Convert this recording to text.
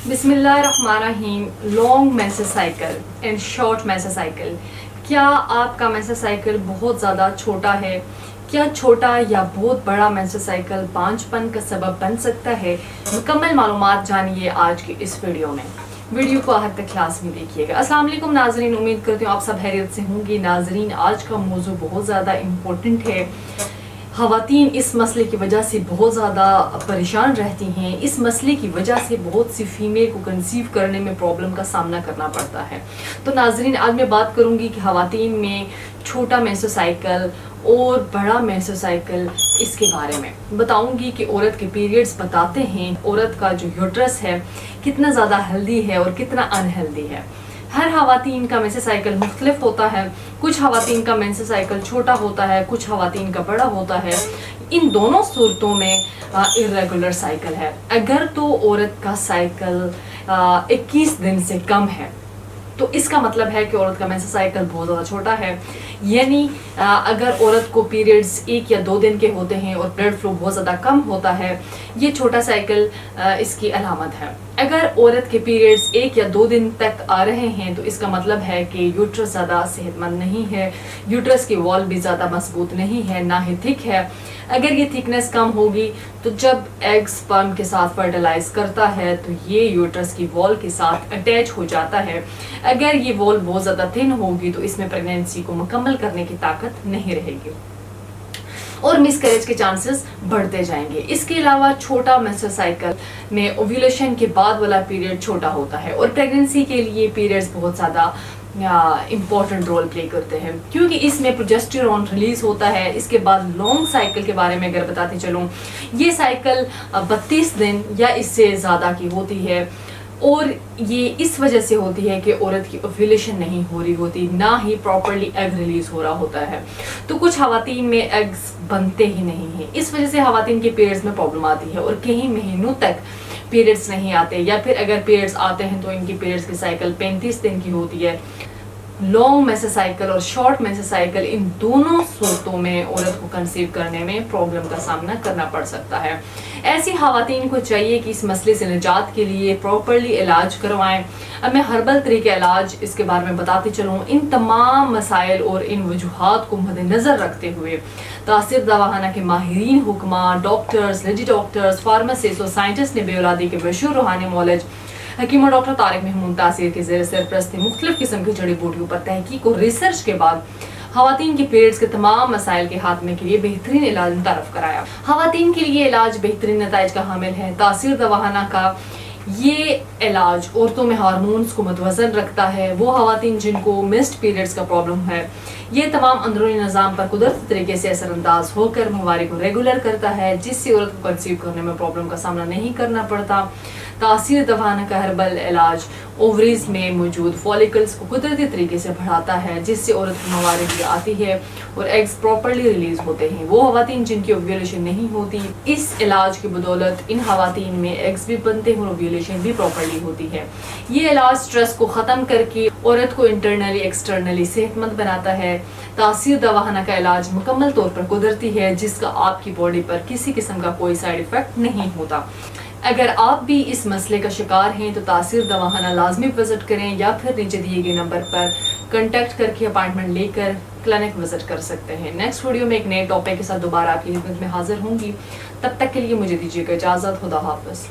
बिस्मिल्लाहिर्रहमानिर्रहीम। Long menses cycle and short menses cycle. क्या आपका मेंसेस साइकिल बहुत ज़्यादा छोटा है? क्या छोटा या बहुत बड़ा मेंसेस साइकिल बांझपन का सबब बन सकता है? मुकम्मल मालूमात जानिए आज की इस वीडियो में। वीडियो को आखिर तक क्लास में देखिएगा। अस्सलाम वालेकुम नाजरीन, उम्मीद करती हूँ आप सब खैरियत से होंगे। नाजरीन, आज का मौजू बहुत ज़्यादा इम्पोर्टेंट है। ख़वातीन इस मसले की वजह से बहुत ज़्यादा परेशान रहती हैं। इस मसले की वजह से बहुत सी फीमेल को कंसीव करने में प्रॉब्लम का सामना करना पड़ता है। तो नाजरीन, आज मैं बात करूंगी कि ख़वातीन में छोटा मेंस्ट्रुअल साइकिल और बड़ा मेंस्ट्रुअल साइकिल, इसके बारे में बताऊंगी कि औरत के पीरियड्स बताते हैं औरत का जो यूट्रस है कितना ज़्यादा हेल्दी है और कितना अनहेल्दी है। हर ख़वातीन का मेंस्ट्रुअल साइकिल मुख्तलिफ होता है। कुछ ख़वातीन का मेंस्ट्रुअल साइकिल छोटा होता है, कुछ ख़वातीन का बड़ा होता है। इन दोनों सूरतों में इर्रेगुलर साइकिल है। अगर तो औरत का साइकिल 21 दिन से कम है तो इसका मतलब है कि औरत का मेंस्ट्रुअल साइकिल बहुत ज़्यादा छोटा है। यानी अगर औरत को पीरियड्स 1 या 2 दिन के होते हैं और ब्लड फ्लो बहुत ज़्यादा कम होता है, ये छोटा साइकिल इसकी अलामत है। अगर औरत के पीरियड्स 1 या 2 दिन तक आ रहे हैं तो इसका मतलब है कि यूट्रस ज़्यादा सेहतमंद नहीं है, यूट्रस की वॉल भी ज़्यादा मजबूत नहीं है, ना ही थिक है। अगर ये थिकनेस कम होगी तो जब एग स्पर्म के साथ फर्टिलाइज करता है तो ये यूट्रस की वॉल के साथ अटैच हो जाता है। अगर ये वॉल बहुत ज़्यादा थिन होगी तो इसमें प्रेगनेंसी को मुकम्मल करने की ताकत नहीं रहेगी और मिसकैरेज के चांसेस बढ़ते जाएंगे। इसके अलावा छोटा मेंस्ट्रुअल साइकिल में ओव्यूलेशन के बाद वाला पीरियड छोटा होता है और प्रेगनेंसी के लिए पीरियड्स बहुत ज़्यादा इम्पॉर्टेंट रोल प्ले करते हैं, क्योंकि इसमें प्रोजेस्टेरोन रिलीज होता है। इसके बाद लॉन्ग साइकिल के बारे में अगर बताती चलूँ, ये साइकिल 32 दिन या इससे ज़्यादा की होती है और ये इस वजह से होती है कि औरत की ओव्यूलेशन नहीं हो रही होती, ना ही प्रॉपरली एग रिलीज हो रहा होता है। तो कुछ ख़वातीन में एग्स बनते ही नहीं हैं, इस वजह से ख़वातीन के पीरियड्स में प्रॉब्लम आती है और कई महीनों तक पीरियड्स नहीं आते, या फिर अगर पीरियड्स आते हैं तो इनकी पीरियड्स की साइकिल 35 दिन की होती है। लॉन्ग मेंस्ट्रुअल साइकिल और शॉर्ट मेंस्ट्रुअल साइकिल, इन दोनों सूरतों में औरत को कंसीव करने में प्रॉब्लम का सामना करना पड़ सकता है। ऐसी ख़वातीन को चाहिए कि इस मसले से निजात के लिए प्रॉपरली इलाज करवाएं। अब मैं हर्बल तरीके इलाज इसके बारे में बताती चलूँ। इन तमाम मसाइल और इन वजूहात को मद्देनज़र रखते हुए तासीर दवाखाना के माहिरीन हुक्मा, डॉक्टर्स, लेडी डॉक्टर्स, फार्मासिस्ट और साइंटिस्ट ने बेऔलादी के मशहूर रूहानी मौलज हकीम डॉक्टर तारिक महमूद तासीर के ज़ेर सरपरस्ती मुख्तलिफ किस्म की जड़ी बूटियों पर तहकीक और रिसर्च के बाद ख़वातीन के पीरियड्स के तमाम मसाइल के खात्मे के लिए बेहतरीन इलाज मुतारफ़ कराया। ख़वातीन के लिए इलाज बेहतरीन नताइज का हामिल है। तासीर दवाखाना का ये इलाज औरतों में हार्मोन्स को मुतवज़न रखता है। वो ख़वातीन जिनको मिस्ड पीरियड्स का प्रॉब्लम है, ये तमाम अंदरूनी निज़ाम पर कुदरती तरीके से असरअंदाज होकर माहवारी को रेगुलर करता है, जिससे औरत को कंसीव करने में प्रॉब्लम का सामना नहीं करना पड़ता। तासीर दवाखाना का हर्बल इलाज ओवरीज में मौजूद फॉलिकल्स को कुदरती तरीके से बढ़ाता है, जिससे औरत की माहवारी भी आती है और एग्स प्रॉपरली रिलीज होते हैं। वो ख़वातीन जिनकी ओव्यूलेशन नहीं होती, इस इलाज की बदौलत इन ख़वातीन में एग्स भी बनते हैं और ओव्यूलेशन भी प्रॉपरली होती है। ये इलाज स्ट्रेस को ख़त्म करके औरत को इंटरनली एक्सटर्नली सेहतमंद बनाता है। तासीर दवाखाना का इलाज मुकम्मल तौर पर कुदरती है, जिसका आपकी बॉडी पर किसी किस्म का कोई साइड इफ़ेक्ट नहीं होता। अगर आप भी इस मसले का शिकार हैं तो तासीर दवाखाना लाजमी विजिट करें या फिर नीचे दिए गए नंबर पर कांटेक्ट करके अपॉइंटमेंट लेकर क्लिनिक विजिट कर सकते हैं। नेक्स्ट वीडियो में एक नए टॉपिक के साथ दोबारा आपकी खिदमत में हाजिर होंगी। तब तक के लिए मुझे दीजिएगा इजाज़त। खुदा हाफ़िज़।